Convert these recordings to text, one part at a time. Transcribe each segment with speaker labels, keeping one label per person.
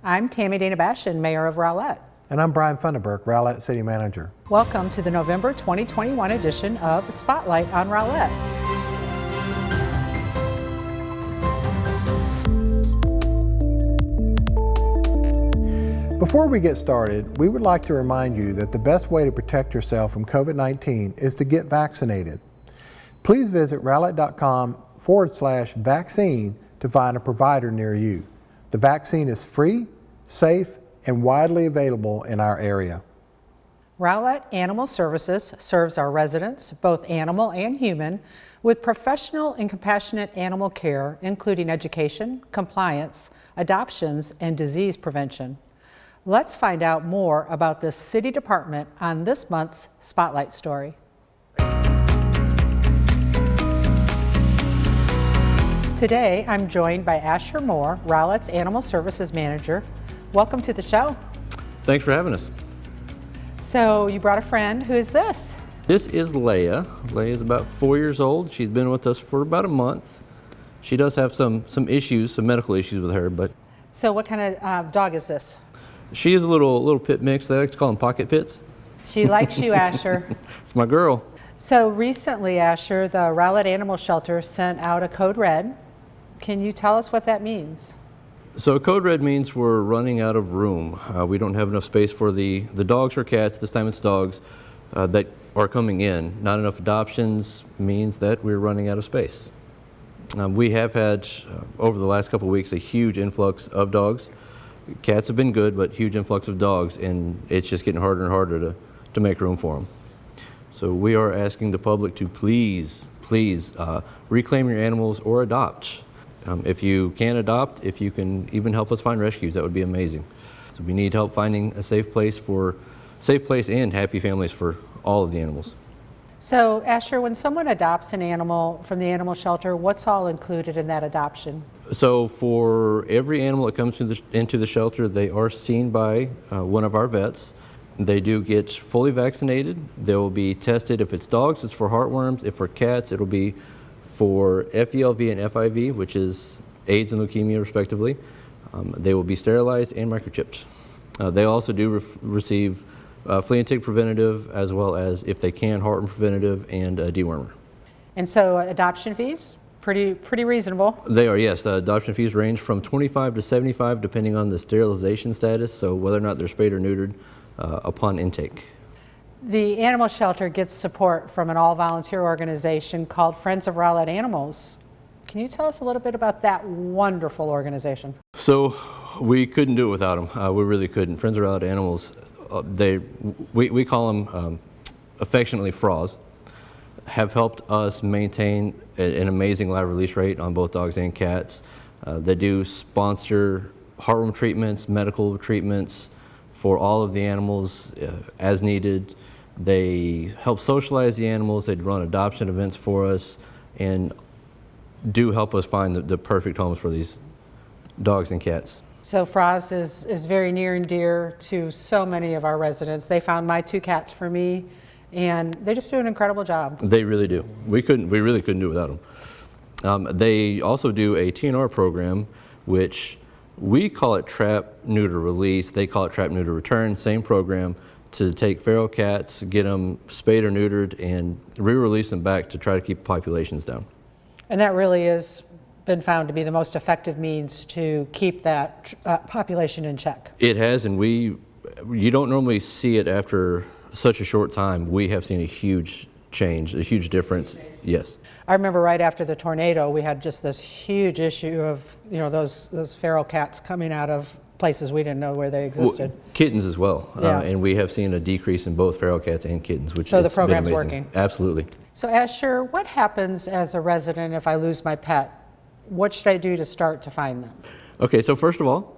Speaker 1: I'm Tammy Dana-Bashian, Mayor of Rowlett.
Speaker 2: And I'm Brian Funderburk, Rowlett City Manager.
Speaker 1: Welcome to the November 2021 edition of Spotlight on Rowlett.
Speaker 2: Before we get started, we would like to remind you that the best way to protect yourself from COVID-19 is to get vaccinated. Please visit rowlett.com/vaccine to find a provider near you. The vaccine is free, safe, and widely available in our area.
Speaker 1: Rowlett Animal Services serves our residents, both animal and human, with professional and compassionate animal care, including education, compliance, adoptions, and disease prevention. Let's find out more about this city department on this month's Spotlight Story. Today, I'm joined by Asher Moore, Rowlett's Animal Services Manager. Welcome to the show.
Speaker 3: Thanks for having us.
Speaker 1: So you brought a friend. Who is this?
Speaker 3: This is Leia. Leia's about 4 years old. She's been with us for about a month. She does have some issues, some medical issues with her, but.
Speaker 1: So what kind of dog is this?
Speaker 3: She is a little pit mix. They like to call them pocket pits.
Speaker 1: She likes you, Asher.
Speaker 3: It's my girl.
Speaker 1: So recently, Asher, the Rowlett Animal Shelter sent out a code red. Can you tell us what that means?
Speaker 3: So code red means we're running out of room. We don't have enough space for the dogs or cats. This time it's dogs that are coming in. Not enough adoptions means that we're running out of space. We have had, over the last couple of weeks, a huge influx of dogs. Cats have been good, but huge influx of dogs, and it's just getting harder and harder to make room for them. So we are asking the public to please reclaim your animals or adopt. If you can adopt, if you can even help us find rescues, that would be amazing. So we need help finding a safe place and happy families for all of the animals.
Speaker 1: So Asher, when someone adopts an animal from the animal shelter, what's all included in that adoption?
Speaker 3: So for every animal that comes into the shelter, they are seen by one of our vets. They do get fully vaccinated. They will be tested. If it's dogs, it's for heartworms. If for cats, it'll be for FELV and FIV, which is AIDS and leukemia, respectively. They will be sterilized and microchipped. They also do receive flea and tick preventative, as well as, if they can, heartworm preventative and dewormer.
Speaker 1: And so adoption fees, pretty reasonable.
Speaker 3: They are, yes. Adoption fees range from $25 to $75, depending on the sterilization status, so whether or not they're spayed or neutered upon intake.
Speaker 1: The animal shelter gets support from an all-volunteer organization called Friends of Rowlett Animals. Can you tell us a little bit about that wonderful organization?
Speaker 3: So we couldn't do it without them. We really couldn't. Friends of Rowlett Animals, we call them affectionately FRAWs, have helped us maintain an amazing live release rate on both dogs and cats. They do sponsor heartworm treatments, medical treatments for all of the animals as needed. They help socialize the animals. They run adoption events for us and do help us find the perfect homes for these dogs and cats.
Speaker 1: So FRAWs is very near and dear to so many of our residents. They found my two cats for me, and they just do an incredible job.
Speaker 3: They really do. We really couldn't do it without them. They also do a TNR program, which we call it trap, neuter, release. They call it trap, neuter, return. Same program, to take feral cats, get them spayed or neutered, and re-release them back to try to keep populations down.
Speaker 1: And that really has been found to be the most effective means to keep that population in check.
Speaker 3: It has, and you don't normally see it after such a short time. We have seen a huge change, a huge difference. Yes.
Speaker 1: I remember right after the tornado, we had just this huge issue of those feral cats coming out of places we didn't know where they existed.
Speaker 3: Well, kittens as well,
Speaker 1: yeah.
Speaker 3: And we have seen a decrease in both feral cats and kittens, which
Speaker 1: so the
Speaker 3: it's
Speaker 1: program's
Speaker 3: been amazing.
Speaker 1: Working.
Speaker 3: Absolutely.
Speaker 1: So Asher, what happens as a resident if I lose my pet? What should I do to start to find them?
Speaker 3: Okay, so first of all,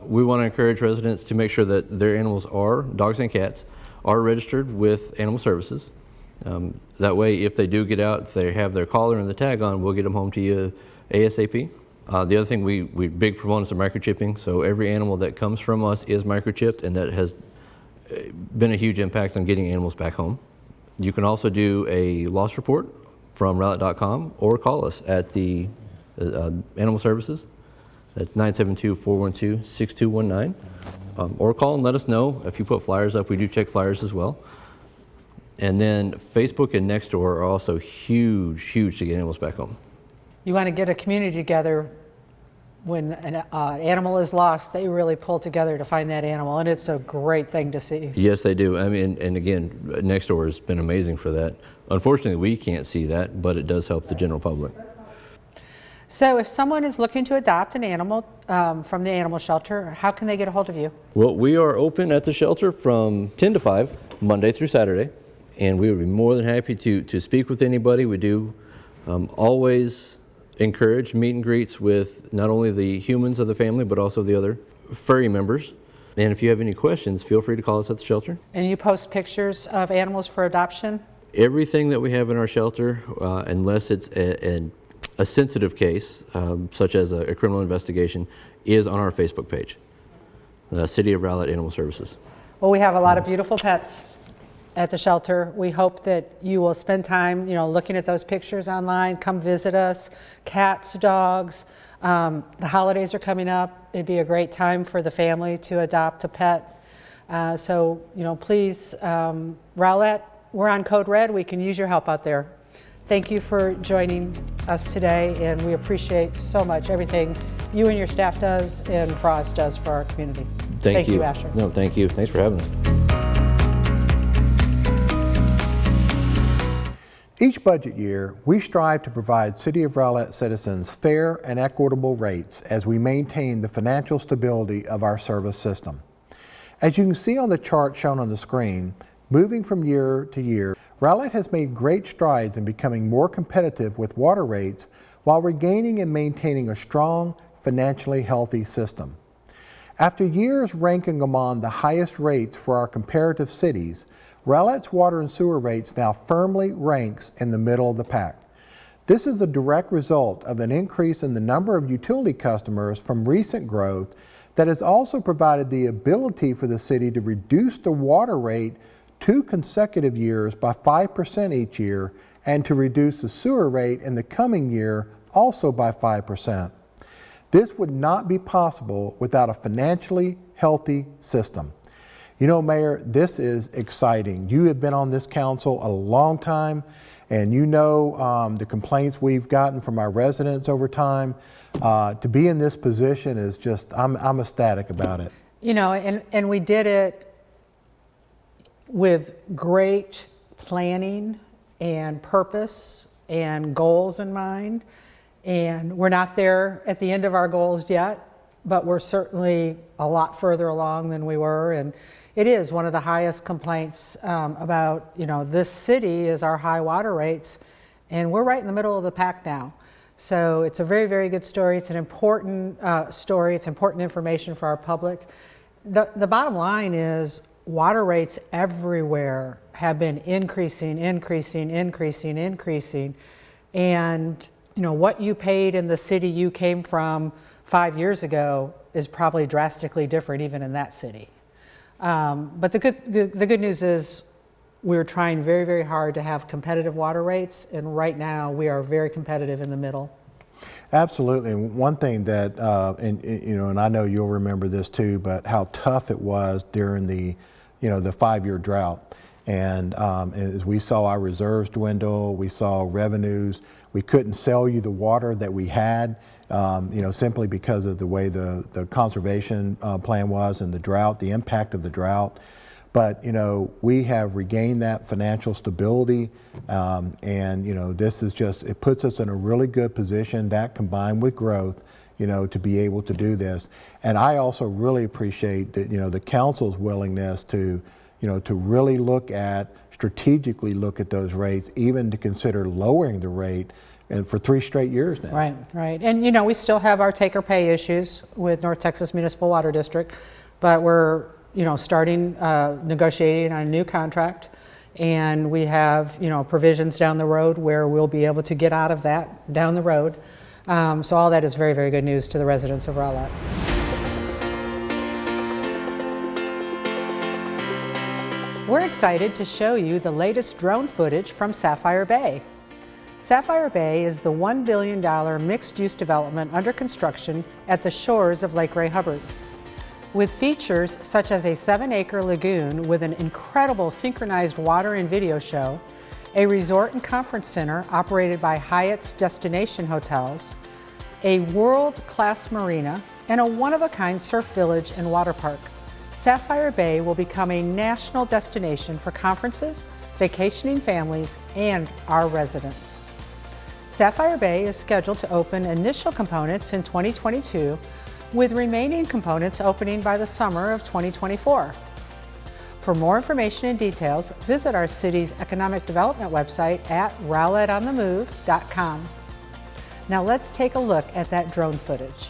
Speaker 3: we want to encourage residents to make sure that their animals dogs and cats, are registered with Animal Services. That way, if they do get out, if they have their collar and the tag on, we'll get them home to you ASAP. The other thing, we big proponents of microchipping, so every animal that comes from us is microchipped, and that has been a huge impact on getting animals back home. You can also do a loss report from Rowlett.com or call us at the Animal Services That's 972-412-6219. Or call and let us know. If you put flyers up, we do check flyers as well. And then Facebook and Nextdoor are also huge, huge to get animals back home.
Speaker 1: You want to get a community together. When an animal is lost, they really pull together to find that animal, and it's a great thing to see.
Speaker 3: Yes, they do. I mean, and again, Nextdoor has been amazing for that. Unfortunately, we can't see that, but it does help the general public.
Speaker 1: So if someone is looking to adopt an animal from the animal shelter, how can they get a hold of you?
Speaker 3: Well, we are open at the shelter from 10 to 5, Monday through Saturday, and we would be more than happy to speak with anybody. We do always encourage meet and greets with not only the humans of the family, but also the other furry members. And if you have any questions, feel free to call us at the shelter.
Speaker 1: And you post pictures of animals for adoption?
Speaker 3: Everything that we have in our shelter, unless it's a sensitive case, such as a criminal investigation, is on our Facebook page, the City of Rowlett Animal Services.
Speaker 1: Well, we have a lot of beautiful pets at the shelter. We hope that you will spend time, looking at those pictures online. Come visit us. Cats, dogs. The holidays are coming up. It'd be a great time for the family to adopt a pet. So, please, Rowlett, we're on Code Red. We can use your help out there. Thank you for joining us today, and we appreciate so much everything you and your staff does and Frost does for our community.
Speaker 3: Thank you,
Speaker 1: Asher.
Speaker 3: No, thank you. Thanks for having us.
Speaker 2: Each budget year, we strive to provide City of Rowlett citizens fair and equitable rates as we maintain the financial stability of our service system. As you can see on the chart shown on the screen, moving from year to year, Rowlett has made great strides in becoming more competitive with water rates while regaining and maintaining a strong, financially healthy system. After years ranking among the highest rates for our comparative cities, Rowlett's water and sewer rates now firmly ranks in the middle of the pack. This is a direct result of an increase in the number of utility customers from recent growth that has also provided the ability for the city to reduce the water rate 2 consecutive years by 5% each year and to reduce the sewer rate in the coming year also by 5%. This would not be possible without a financially healthy system. Mayor, this is exciting. You have been on this council a long time, and the complaints we've gotten from our residents over time. To be in this position is just, I'm ecstatic about it.
Speaker 1: And we did it with great planning and purpose and goals in mind. And we're not there at the end of our goals yet, but we're certainly a lot further along than we were. And it is one of the highest complaints about, this city is our high water rates, and we're right in the middle of the pack now. So it's a very, very good story. It's an important story. It's important information for our public. The bottom line is water rates everywhere have been increasing. And what you paid in the city you came from 5 years ago is probably drastically different even in that city. But the good news is we're trying very, very hard to have competitive water rates, and right now we are very competitive in the middle.
Speaker 2: Absolutely. And one thing that, and I know you'll remember this too, but how tough it was during the 5-year drought. And as we saw our reserves dwindle, we saw revenues, we couldn't sell you the water that we had, simply because of the way the conservation plan was and the drought, the impact of the drought. But, we have regained that financial stability, and, this is just, it puts us in a really good position, that combined with growth, to be able to do this. And I also really appreciate that, the council's willingness to really strategically look at those rates, even to consider lowering the rate, and for 3 straight years now.
Speaker 1: Right. And, we still have our take or pay issues with North Texas Municipal Water District, but we're, starting negotiating on a new contract, and we have, provisions down the road where we'll be able to get out of that down the road. So all that is very, very good news to the residents of Rowlett. We're excited to show you the latest drone footage from Sapphire Bay. Sapphire Bay is the $1 billion mixed-use development under construction at the shores of Lake Ray Hubbard. With features such as a 7-acre lagoon with an incredible synchronized water and video show, a resort and conference center operated by Hyatt's Destination Hotels, a world-class marina, and a one-of-a-kind surf village and water park, Sapphire Bay will become a national destination for conferences, vacationing families, and our residents. Sapphire Bay is scheduled to open initial components in 2022, with remaining components opening by the summer of 2024. For more information and details, visit our city's economic development website at rowlettonthemove.com. Now let's take a look at that drone footage.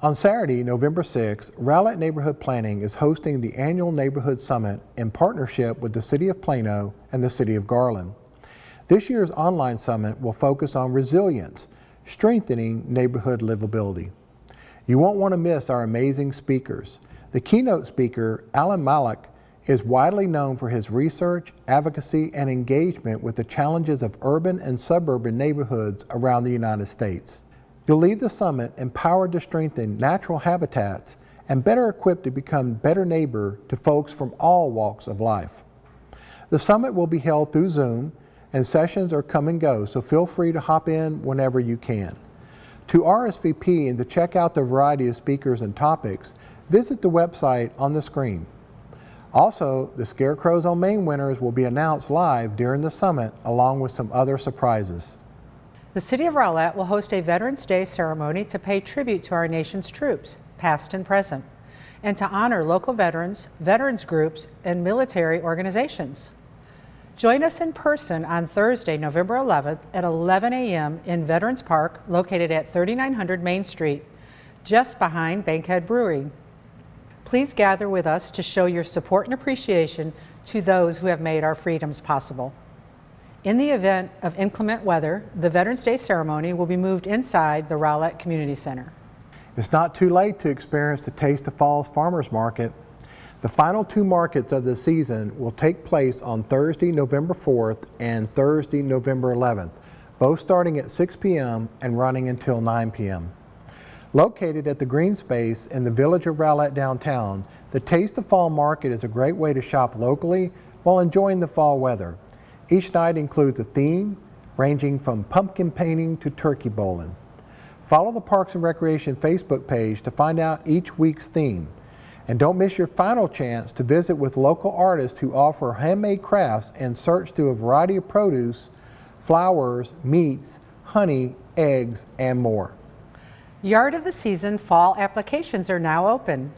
Speaker 2: On Saturday, November 6th, Rowlett Neighborhood Planning is hosting the annual Neighborhood Summit in partnership with the City of Plano and the City of Garland. This year's online summit will focus on resilience, strengthening neighborhood livability. You won't want to miss our amazing speakers. The keynote speaker, Alan Malik, is widely known for his research, advocacy, and engagement with the challenges of urban and suburban neighborhoods around the United States. You'll leave the summit empowered to strengthen natural habitats and better equipped to become better neighbor to folks from all walks of life. The summit will be held through Zoom, and sessions are come and go, so feel free to hop in whenever you can. To RSVP and to check out the variety of speakers and topics, visit the website on the screen. Also, the Scarecrows on Main winners will be announced live during the summit, along with some other surprises.
Speaker 1: The City of Rowlett will host a Veterans Day ceremony to pay tribute to our nation's troops, past and present, and to honor local veterans, veterans groups, and military organizations. Join us in person on Thursday, November 11th at 11 a.m. in Veterans Park, located at 3900 Main Street, just behind Bankhead Brewery. Please gather with us to show your support and appreciation to those who have made our freedoms possible. In the event of inclement weather, the Veterans Day ceremony will be moved inside the Rowlett Community Center.
Speaker 2: It's not too late to experience the Taste of Falls Farmers Market. The final 2 markets of the season will take place on Thursday, November 4th and Thursday, November 11th, both starting at 6 p.m. and running until 9 p.m. Located at the green space in the village of Rowlett downtown, the Taste of Fall Market is a great way to shop locally while enjoying the fall weather. Each night includes a theme ranging from pumpkin painting to turkey bowling. Follow the Parks and Recreation Facebook page to find out each week's theme. And don't miss your final chance to visit with local artists who offer handmade crafts and search through a variety of produce, flowers, meats, honey, eggs, and more.
Speaker 1: Yard of the Season fall applications are now open.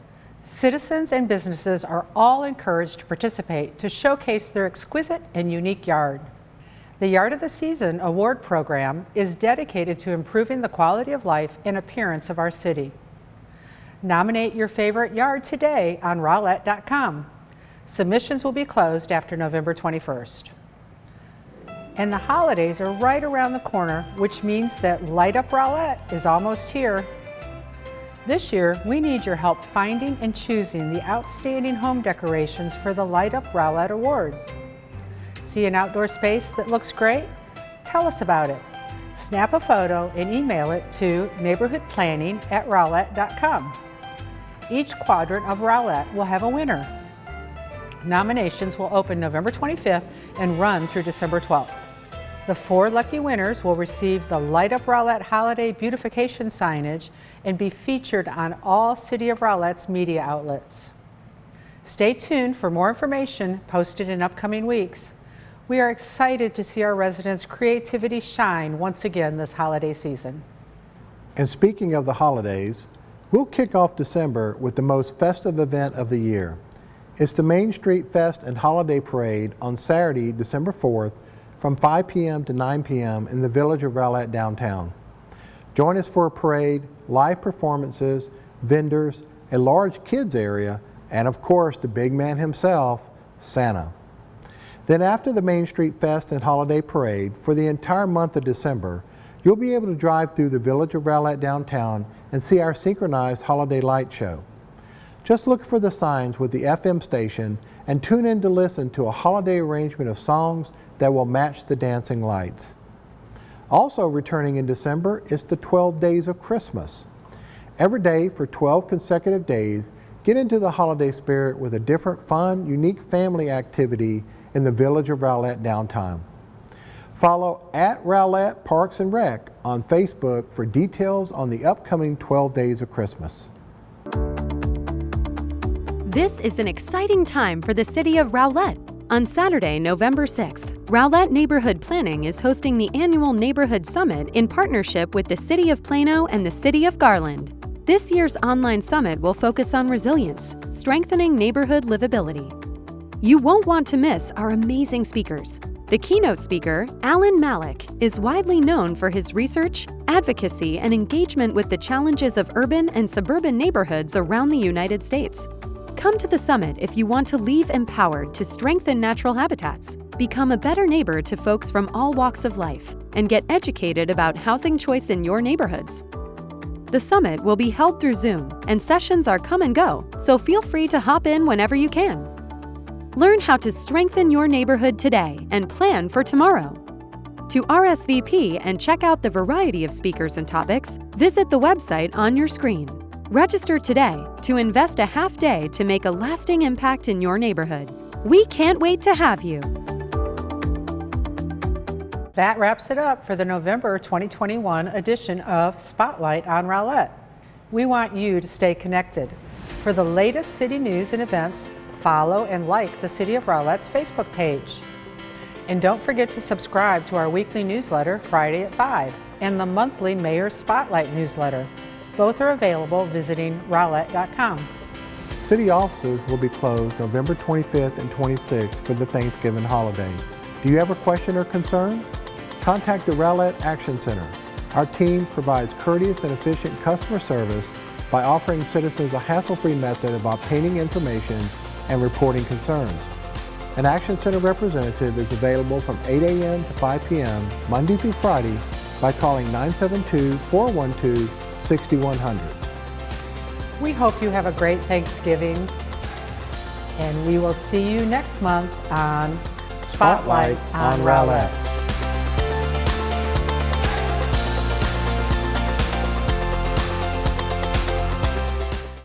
Speaker 1: Citizens and businesses are all encouraged to participate to showcase their exquisite and unique yard. The Yard of the Season award program is dedicated to improving the quality of life and appearance of our city. Nominate your favorite yard today on rowlett.com. Submissions will be closed after November 21st. And the holidays are right around the corner, which means that Light Up Rowlett is almost here. This year, we need your help finding and choosing the outstanding home decorations for the Light Up Rowlett Award. See an outdoor space that looks great? Tell us about it. Snap a photo and email it to neighborhoodplanning@rowlett.com. Each quadrant of Rowlett will have a winner. Nominations will open November 25th and run through December 12th. The 4 lucky winners will receive the Light Up Rowlett Holiday Beautification signage and be featured on all City of Rowlett's media outlets. Stay tuned for more information posted in upcoming weeks. We are excited to see our residents' creativity shine once again this holiday season.
Speaker 2: And speaking of the holidays, we'll kick off December with the most festive event of the year. It's the Main Street Fest and Holiday Parade on Saturday, December 4th from 5 p.m. to 9 p.m. in the Village of Rowlett downtown. Join us for a parade, live performances, vendors, a large kids area, and of course the big man himself, Santa. Then after the Main Street Fest and Holiday Parade, for the entire month of December, you'll be able to drive through the Village of Rowlett downtown and see our synchronized holiday light show. Just look for the signs with the FM station and tune in to listen to a holiday arrangement of songs that will match the dancing lights. Also returning in December is the 12 Days of Christmas. Every day for 12 consecutive days, get into the holiday spirit with a different fun, unique family activity in the Village of Rowlett downtown. Follow @Rowlett Parks and Rec on Facebook for details on the upcoming 12 Days of Christmas.
Speaker 4: This is an exciting time for the City of Rowlett. On Saturday, November 6th, Rowlett Neighborhood Planning is hosting the annual Neighborhood Summit in partnership with the City of Plano and the City of Garland. This year's online summit will focus on resilience, strengthening neighborhood livability. You won't want to miss our amazing speakers. The keynote speaker, Alan Malik, is widely known for his research, advocacy, and engagement with the challenges of urban and suburban neighborhoods around the United States. Come to the summit if you want to leave empowered to strengthen natural habitats, become a better neighbor to folks from all walks of life, and get educated about housing choice in your neighborhoods. The summit will be held through Zoom, and sessions are come and go, so feel free to hop in whenever you can. Learn how to strengthen your neighborhood today and plan for tomorrow. To RSVP and check out the variety of speakers and topics, visit the website on your screen. Register today to invest a half day to make a lasting impact in your neighborhood. We can't wait to have you.
Speaker 1: That wraps it up for the November 2021 edition of Spotlight on Rowlett. We want you to stay connected. For the latest city news and events, follow and like the City of Rowlett's Facebook page. And don't forget to subscribe to our weekly newsletter, Friday at 5, and the monthly Mayor's Spotlight newsletter. Both are available visiting rowlett.com.
Speaker 2: City offices will be closed November 25th and 26th for the Thanksgiving holiday. Do you have a question or concern? Contact the Rowlett Action Center. Our team provides courteous and efficient customer service by offering citizens a hassle-free method of obtaining information and reporting concerns. An Action Center representative is available from 8 a.m. to 5 p.m. Monday through Friday by calling 972-412-6100.
Speaker 1: We hope you have a great Thanksgiving, and we will see you next month on Spotlight on Rowlett.